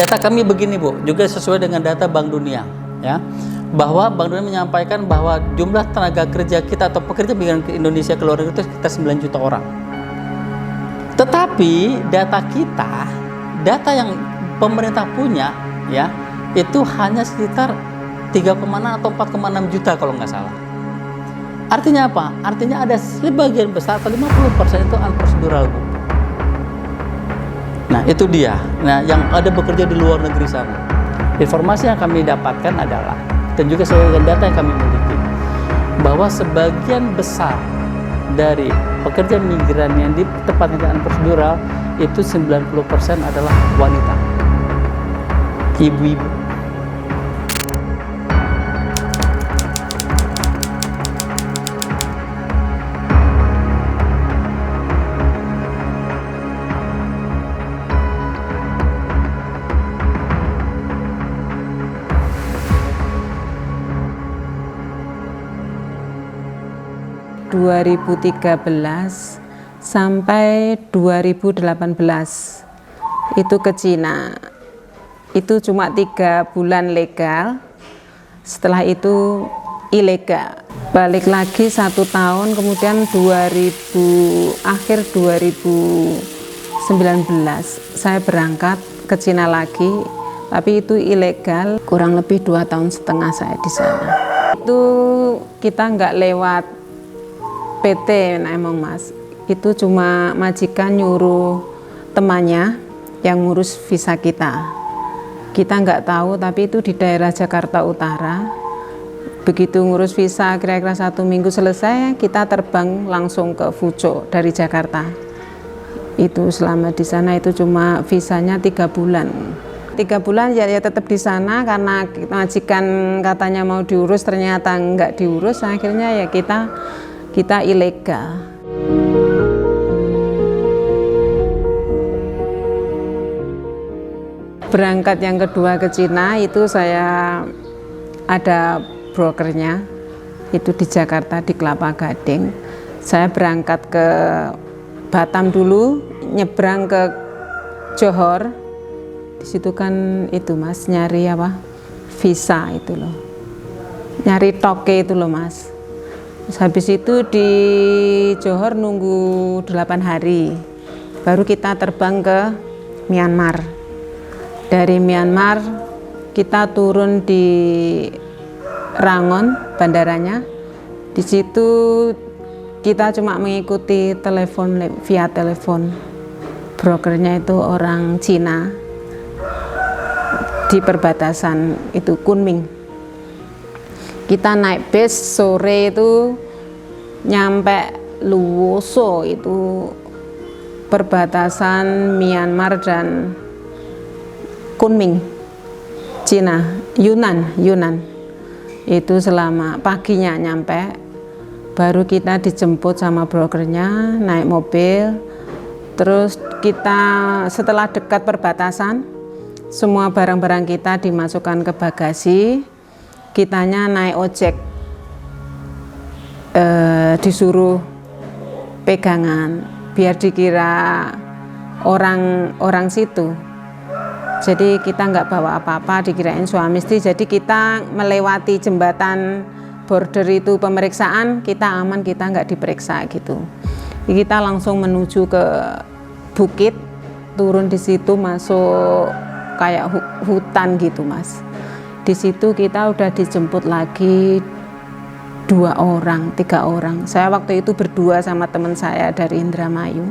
Data kami begini Bu, juga sesuai dengan data Bank Dunia ya, bahwa Bank Dunia menyampaikan bahwa jumlah tenaga kerja kita atau pekerja migran ke Indonesia ke luar negeri itu sekitar 9 juta orang. Tetapi data yang pemerintah punya ya, itu hanya sekitar 3,6 atau 4,6 juta kalau nggak salah. Artinya apa? Artinya ada sebagian besar atau 50% itu unprocedural Bu. Nah itu dia, nah yang ada bekerja di luar negeri sana. Informasi yang kami dapatkan adalah, dan juga sesuai dengan data yang kami miliki, bahwa sebagian besar dari pekerja migran yang di tempat tindakan prosedural itu 90% adalah wanita, ibu-ibu. ...2013 sampai 2018 itu ke Cina. Itu cuma 3 bulan legal, setelah itu ilegal. Balik lagi 1 tahun, kemudian akhir 2019 saya berangkat ke Cina lagi, tapi itu ilegal. Kurang lebih 2,5 tahun saya di sana. Itu kita nggak lewat PT, nah emang Mas, itu cuma majikan nyuruh temannya yang ngurus visa kita. Kita nggak tahu, tapi itu di daerah Jakarta Utara. Begitu ngurus visa kira-kira 1 minggu selesai, kita terbang langsung ke Fuzhou dari Jakarta. Itu selama di sana itu cuma visanya 3 bulan. 3 bulan ya tetap di sana karena majikan katanya mau diurus, ternyata nggak diurus. Akhirnya ya kita ilegal. Berangkat yang kedua ke Cina itu saya ada brokernya, itu di Jakarta di Kelapa Gading. Saya berangkat ke Batam dulu, nyebrang ke Johor. Di situ kan itu Mas, nyari apa? Visa itu loh. Nyari toke itu loh Mas. Habis itu di Johor nunggu 8 hari, baru kita terbang ke Myanmar. Dari Myanmar kita turun di Rangon bandaranya. Di situ kita cuma mengikuti telepon via telepon. Brokernya itu orang Cina di perbatasan itu Kunming. Kita naik bis sore itu nyampe Luoso, itu perbatasan Myanmar dan Kunming, Cina, Yunnan. Itu selama paginya nyampe, baru kita dijemput sama brokernya, naik mobil. Terus kita setelah dekat perbatasan, semua barang-barang kita dimasukkan ke bagasi. Kitanya naik ojek, disuruh pegangan biar dikira orang situ. Jadi kita nggak bawa apa-apa, dikirain suami istri. Jadi kita melewati jembatan border itu pemeriksaan, kita aman, kita nggak diperiksa gitu. Kita langsung menuju ke bukit, turun di situ masuk kayak hutan gitu Mas. Di situ kita udah dijemput lagi 2 orang, 3 orang. Saya waktu itu berdua sama teman saya dari Indramayu.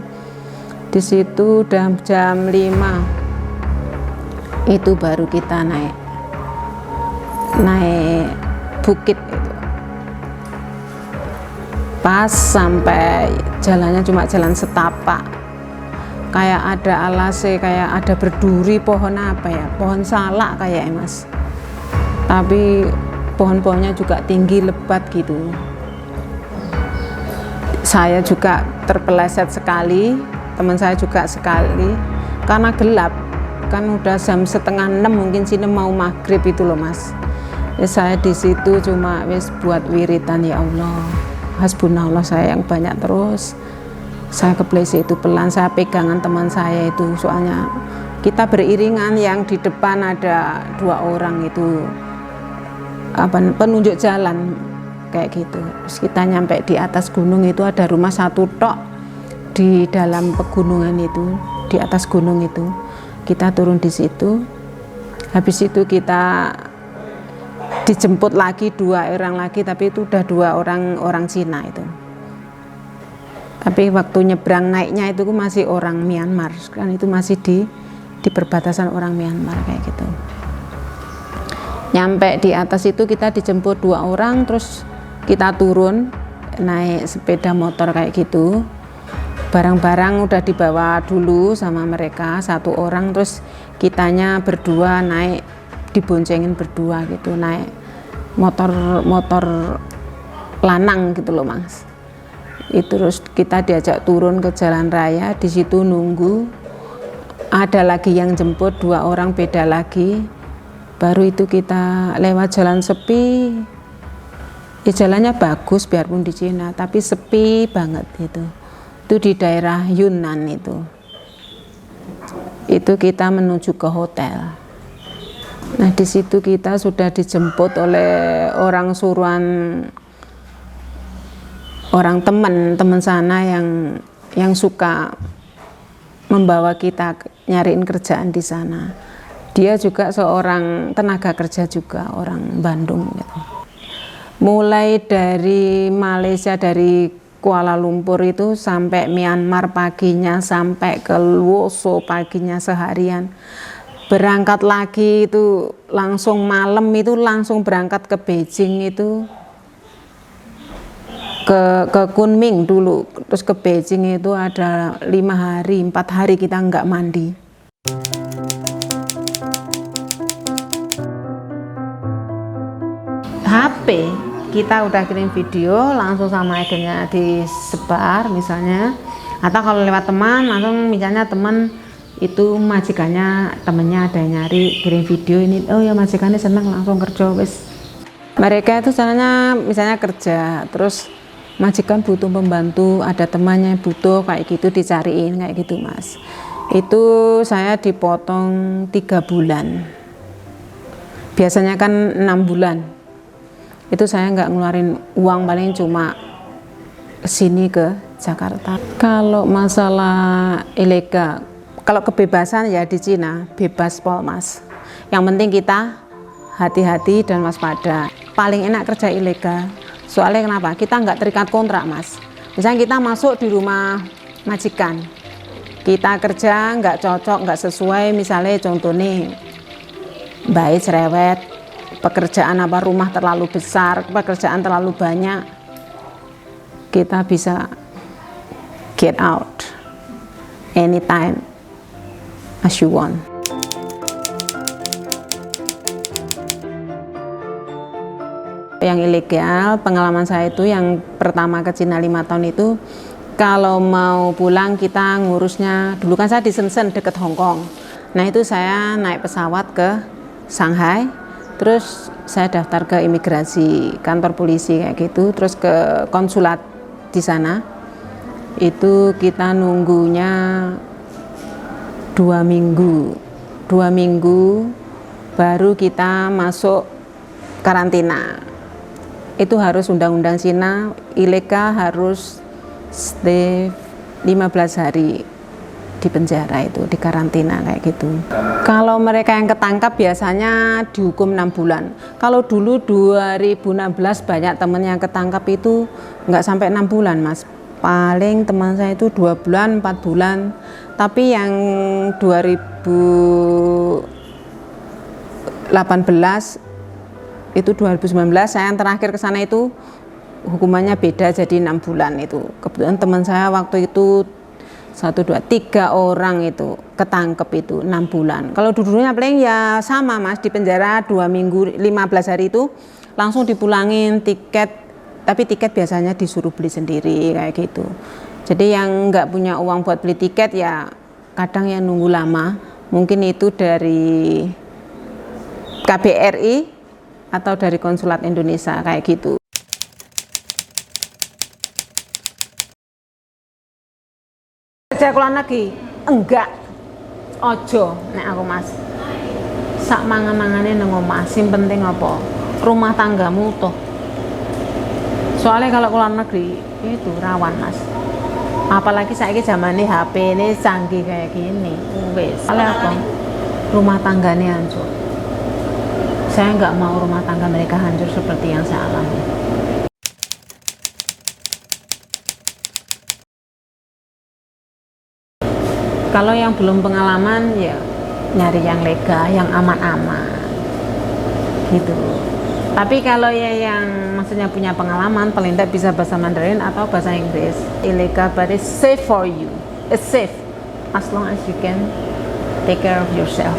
Di situ udah jam 5. Itu baru kita naik bukit itu. Pas sampai jalannya cuma jalan setapak. Kayak ada alasnya, kayak ada berduri pohon apa ya? Pohon salak kayak Mas. Tapi pohon-pohonnya juga tinggi lebat gitu. Saya juga terpeleset sekali, teman saya juga sekali, karena gelap. Kan udah jam 5:30 mungkin sini mau maghrib itu loh Mas. Ya, saya di situ cuma wis buat wiritan, ya Allah, hasbunallah, saya yang banyak terus. Saya kepleset itu pelan, saya pegangan teman saya itu, soalnya kita beriringan, yang di depan ada 2 orang itu penunjuk jalan kayak gitu. Terus kita nyampe di atas gunung itu, ada rumah satu tok di dalam pegunungan itu, di atas gunung itu. Kita turun di situ. Habis itu kita dijemput lagi 2 orang lagi, tapi itu udah 2 orang Cina itu. Tapi waktu nyebrang naiknya itu masih orang Myanmar, kan itu masih di perbatasan orang Myanmar kayak gitu. Nyampe di atas itu kita dijemput 2 orang, terus kita turun naik sepeda motor kayak gitu. Barang-barang udah dibawa dulu sama mereka 1 orang, terus kitanya berdua naik, diboncengin berdua gitu, naik motor lanang gitu loh Mas. Itu terus kita diajak turun ke jalan raya, di situ nunggu. Ada lagi yang jemput 2 orang beda lagi. Baru itu kita lewat jalan sepi. Ya jalannya bagus biarpun di Cina, tapi sepi banget itu. Itu di daerah Yunnan itu. Itu kita menuju ke hotel. Nah, di situ kita sudah dijemput oleh orang suruhan, orang teman sana yang suka membawa kita nyariin kerjaan di sana. Dia juga seorang tenaga kerja juga, orang Bandung gitu. Mulai dari Malaysia, dari Kuala Lumpur itu sampai Myanmar paginya, sampai ke Lwoso paginya seharian. Berangkat lagi itu langsung malam itu langsung berangkat ke Beijing itu. Ke Kunming dulu, terus ke Beijing itu ada 5 hari, 4 hari kita nggak mandi. HP kita udah kirim video langsung sama agennya disebar misalnya, atau kalau lewat teman langsung, misalnya teman itu majikannya, temennya ada yang nyari kirim video ini, oh ya majikannya senang langsung kerja wis. Mereka itu caranya misalnya kerja, terus majikan butuh pembantu, ada temannya butuh kayak gitu, dicariin kayak gitu Mas. Itu saya dipotong 3 bulan, biasanya kan 6 bulan. Itu saya nggak ngeluarin uang, paling cuma kesini ke Jakarta. Kalau masalah ilegal, kalau kebebasan ya di Cina bebas pol Mas. Yang penting kita hati-hati dan waspada. Paling enak kerja ilegal. Soalnya kenapa? Kita nggak terikat kontrak Mas. Misalnya kita masuk di rumah majikan, kita kerja nggak cocok, nggak sesuai, misalnya contohnya baik cerewet, pekerjaan apa rumah terlalu besar, pekerjaan terlalu banyak, kita bisa get out anytime as you want. Yang ilegal, pengalaman saya itu yang pertama ke Cina 5 tahun itu, kalau mau pulang kita ngurusnya, dulu kan saya di Shenzhen deket Hong Kong. Nah itu saya naik pesawat ke Shanghai, terus saya daftar ke imigrasi, kantor polisi kayak gitu, terus ke konsulat di sana. Itu kita nunggunya 2 minggu, 2 minggu baru kita masuk karantina. Itu harus undang-undang Cina, ilegal harus stay 15 hari di penjara, itu di karantina kayak gitu. Kalau mereka yang ketangkap biasanya dihukum 6 bulan. Kalau dulu 2016 banyak temen yang ketangkap itu nggak sampai 6 bulan Mas. Paling teman saya itu 2 bulan, 4 bulan. Tapi yang 2018 itu 2019 saya yang terakhir ke sana itu hukumannya beda, jadi 6 bulan itu. Kebetulan teman saya waktu itu 1, 2, 3 orang itu ketangkep itu 6 bulan. Kalau dulunya paling ya sama Mas, di penjara 2 minggu 15 hari itu langsung dipulangin tiket, tapi tiket biasanya disuruh beli sendiri kayak gitu. Jadi yang nggak punya uang buat beli tiket ya kadang yang nunggu lama, mungkin itu dari KBRI atau dari konsulat Indonesia kayak gitu. kerja ke luar negeri? Enggak. Ojo nek aku Mas. Sak mangan-mangane nang omah, sing penting apa? Rumah tanggamu utuh. Soalnya kalau ke luar negeri itu rawan Mas. Apalagi saiki zamane HP ini canggih kayak gini. Wes. Soalnya apa? Rumah tangganya hancur. Saya nggak mau rumah tangga mereka hancur seperti yang saya alami. Kalau yang belum pengalaman ya nyari yang legal, yang aman-aman gitu. Tapi kalau ya yang maksudnya punya pengalaman, paling tidak bisa bahasa Mandarin atau bahasa Inggris, illegal but it's safe for you. It's safe as long as you can take care of yourself.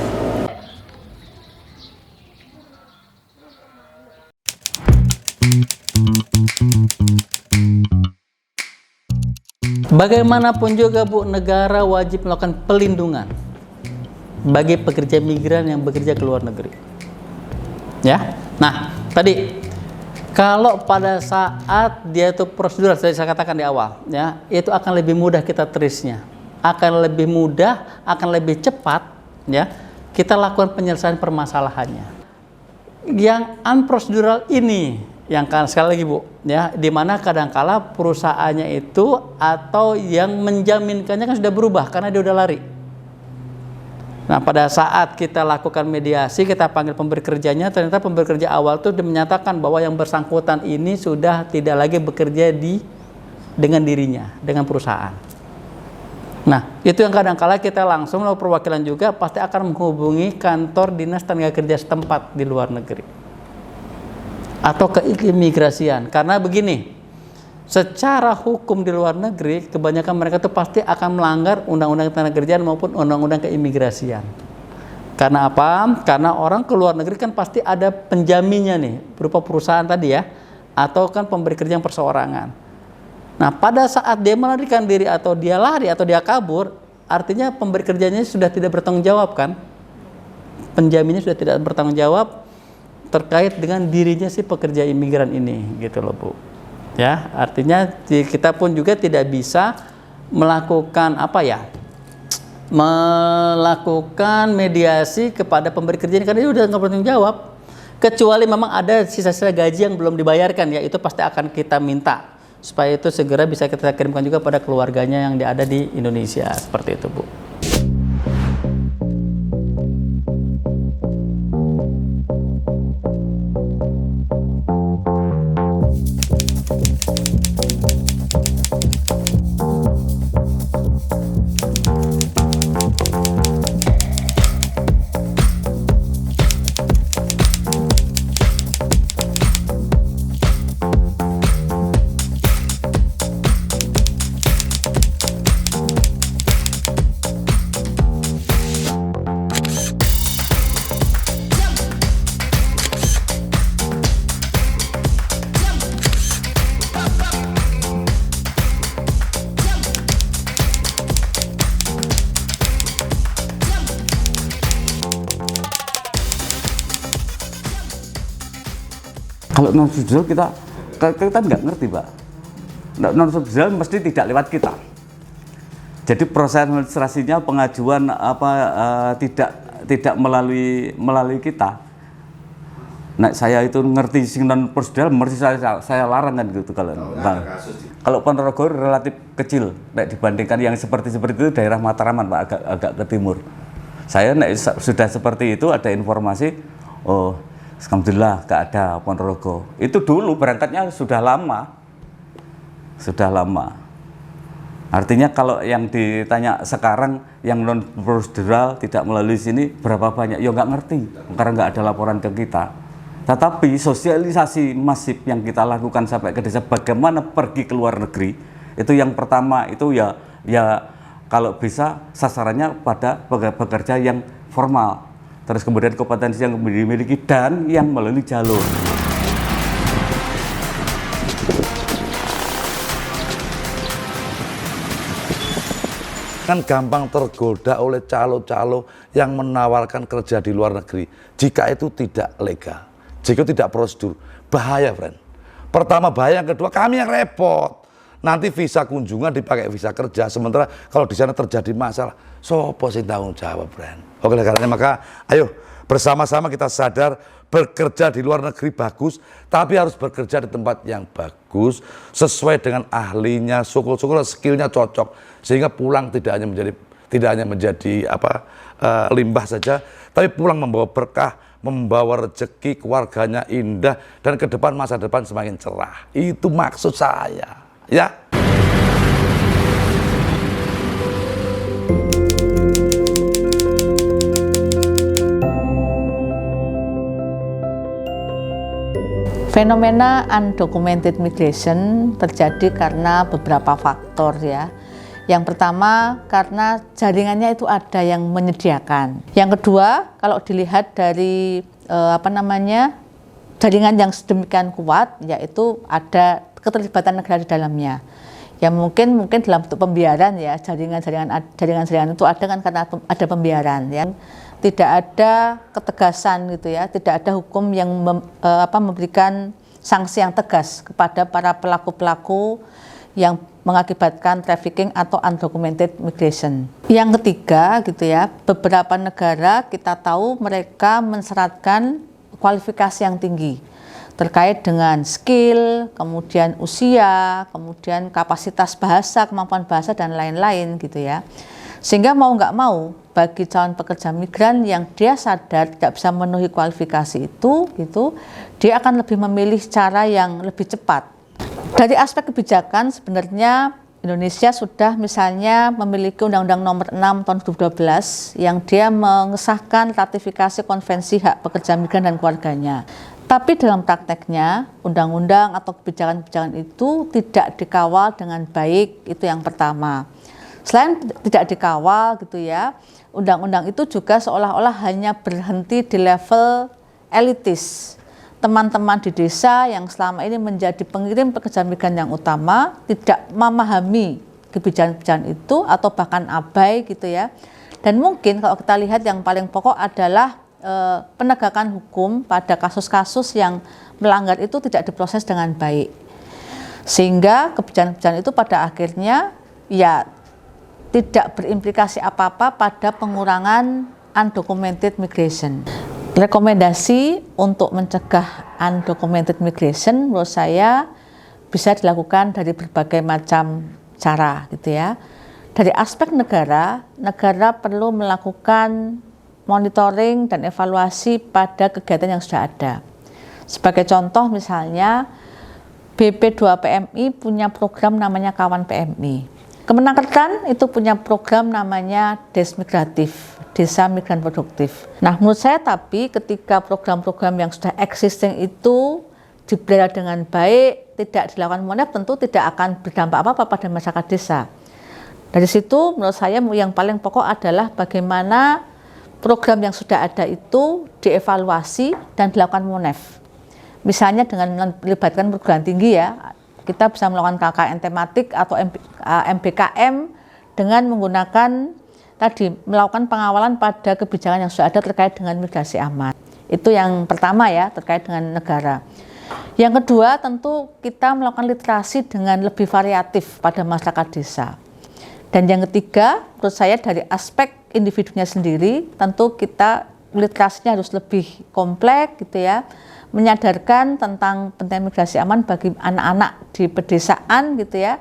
Bagaimanapun juga Bu, negara wajib melakukan pelindungan bagi pekerja migran yang bekerja ke luar negeri. Ya, nah tadi kalau pada saat dia itu prosedur, saya katakan di awal, ya itu akan lebih mudah kita trace-nya, akan lebih mudah, akan lebih cepat, ya kita lakukan penyelesaian permasalahannya. Yang unprocedural ini, yang sekali lagi Bu, ya dimana kadangkala perusahaannya itu atau yang menjaminkannya kan sudah berubah karena dia udah lari. Nah pada saat kita lakukan mediasi, kita panggil pemberi kerjanya, ternyata pemberi kerja awal itu menyatakan bahwa yang bersangkutan ini sudah tidak lagi bekerja dengan dirinya, dengan perusahaan. Nah itu yang kadangkala kita langsung melalui perwakilan juga pasti akan menghubungi kantor dinas tenaga kerja setempat di luar negeri atau keimigrasian. Karena begini, secara hukum di luar negeri kebanyakan mereka itu pasti akan melanggar undang-undang ketenagakerjaan maupun undang-undang keimigrasian. Karena apa? Karena orang ke luar negeri kan pasti ada penjaminnya nih, berupa perusahaan tadi ya, atau kan pemberi kerja yang perseorangan. Nah pada saat dia melarikan diri atau dia lari atau dia kabur, artinya pemberi kerjanya sudah tidak bertanggung jawab kan, penjaminnya sudah tidak bertanggung jawab terkait dengan dirinya si pekerja imigran ini, gitu loh Bu. Ya, artinya kita pun juga tidak bisa melakukan apa ya, melakukan mediasi kepada pemberi kerja ini karena dia udah nggak bertanggung jawab. Kecuali memang ada sisa-sisa gaji yang belum dibayarkan, ya itu pasti akan kita minta supaya itu segera bisa kita kirimkan juga pada keluarganya yang ada di Indonesia, seperti itu Bu. Kalau non prosedural kita nggak ngerti Pak. Non prosedural mesti tidak lewat kita. Jadi proses administrasinya pengajuan tidak melalui kita. Nah saya itu ngerti sing non prosedural, mesti saya larang kan gitu kalau. Kalau Ponorogo relatif kecil, dibandingkan yang seperti itu daerah Mataraman Pak, agak ke timur. Saya sudah seperti itu ada informasi, oh alhamdulillah gak ada Ponorogo. Itu dulu berangkatnya sudah lama. Artinya kalau yang ditanya sekarang yang non prosedural tidak melalui sini berapa banyak? Ya nggak ngerti karena nggak ada laporan ke kita. Tetapi sosialisasi masif yang kita lakukan sampai ke desa, bagaimana pergi ke luar negeri, itu yang pertama itu ya kalau bisa sasarannya pada pekerja yang formal. Terus kemudian kompetensi yang dimiliki dan yang melalui jalur. Kan gampang tergoda oleh calo-calo yang menawarkan kerja di luar negeri jika itu tidak legal, jika itu tidak prosedur. Bahaya, friend. Pertama bahaya, yang kedua kami yang repot. nanti visa kunjungan dipakai visa kerja, sementara kalau di sana terjadi masalah, sopo sing tanggung jawab, Bren? Oke, karena maka ayo bersama-sama kita sadar bekerja di luar negeri bagus, tapi harus bekerja di tempat yang bagus sesuai dengan ahlinya, syukur-syukur skillnya cocok, sehingga pulang tidak hanya menjadi limbah saja, tapi pulang membawa berkah, membawa rezeki, keluarganya indah, dan ke depan masa depan semakin cerah. Itu maksud saya, ya. Fenomena undocumented migration terjadi karena beberapa faktor ya. Yang pertama karena jaringannya itu ada yang menyediakan. Yang kedua kalau dilihat dari jaringan yang sedemikian kuat, yaitu ada keterlibatan negara di dalamnya. Ya mungkin dalam bentuk pembiaran ya, jaringan itu ada kan karena ada pembiaran ya. Tidak ada ketegasan gitu ya, tidak ada hukum yang memberikan sanksi yang tegas kepada para pelaku-pelaku yang mengakibatkan trafficking atau undocumented migration. Yang ketiga gitu ya, beberapa negara kita tahu mereka mensyaratkan kualifikasi yang tinggi terkait dengan skill, kemudian usia, kemudian kapasitas bahasa, kemampuan bahasa dan lain-lain gitu ya. Sehingga mau nggak mau bagi calon pekerja migran yang dia sadar tidak bisa memenuhi kualifikasi itu, dia akan lebih memilih cara yang lebih cepat. Dari aspek kebijakan sebenarnya Indonesia sudah misalnya memiliki Undang-Undang Nomor 6 Tahun 2012 yang dia mengesahkan ratifikasi Konvensi Hak Pekerja Migran dan Keluarganya. Tapi dalam prakteknya undang-undang atau kebijakan-kebijakan itu tidak dikawal dengan baik, itu yang pertama. Selain tidak dikawal gitu ya, undang-undang itu juga seolah-olah hanya berhenti di level elitis. Teman-teman di desa yang selama ini menjadi pengirim pekerja migran yang utama tidak memahami kebijakan-kebijakan itu atau bahkan abai gitu ya. Dan mungkin kalau kita lihat yang paling pokok adalah penegakan hukum pada kasus-kasus yang melanggar itu tidak diproses dengan baik. Sehingga kebijakan-kebijakan itu pada akhirnya ya tidak berimplikasi apa-apa pada pengurangan undocumented migration. Rekomendasi untuk mencegah undocumented migration menurut saya bisa dilakukan dari berbagai macam cara gitu ya. Dari aspek negara perlu melakukan monitoring dan evaluasi pada kegiatan yang sudah ada. Sebagai contoh misalnya BP2PMI punya program namanya Kawan PMI. Kemenangkertan itu punya program namanya Desmigratif, Desa Migran Produktif. Nah menurut saya tapi ketika program-program yang sudah existing itu dipelihara dengan baik, tidak dilakukan monef, tentu tidak akan berdampak apa-apa pada masyarakat desa. Dari situ menurut saya yang paling pokok adalah bagaimana program yang sudah ada itu dievaluasi dan dilakukan monef. Misalnya dengan melibatkan perguruan tinggi ya, kita bisa melakukan KKN tematik atau MBKM dengan menggunakan melakukan pengawalan pada kebijakan yang sudah ada terkait dengan migrasi aman. Itu yang pertama ya, terkait dengan negara. Yang kedua tentu kita melakukan literasi dengan lebih variatif pada masyarakat desa. Dan yang ketiga menurut saya dari aspek individunya sendiri tentu kita literasinya harus lebih kompleks gitu ya, menyadarkan tentang pentingnya migrasi aman bagi anak-anak di pedesaan gitu ya.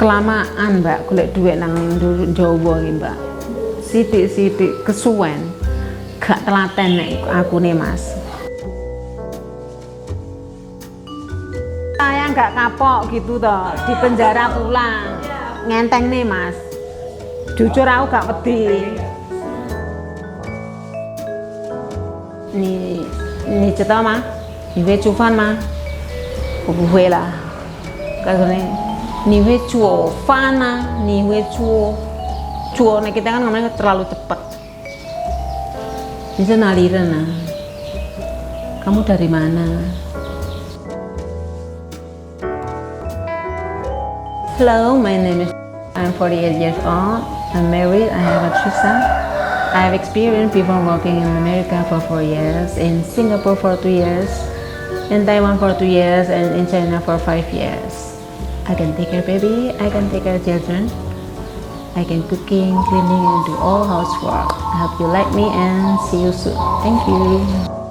kelamaan Mbak golek duit nang Jawa iki Mbak. Sidik-sidik kesuwen. Gak telaten nek aku nih Mas. Saya nggak kapok gitu toh, di penjara pulang. Ngenteng nih Mas. Jujur aku gak wedi. Ni cerita mah, ni về Chufan mah, aku về lah. Karena ni về Chufan mah, ni về Chuo, nih kita kan ngomongnya terlalu cepat. Bisa naliran nah. Kamu dari mana? Hello, my name is. I'm 48 years old. I'm married. I have a 2 sons. I have experience before working in America for 4 years, in Singapore for 2 years, in Taiwan for 2 years, and in China for 5 years. I can take care of baby. I can take care of children. I can cooking, cleaning, and do all housework. I hope you like me and see you soon. Thank you.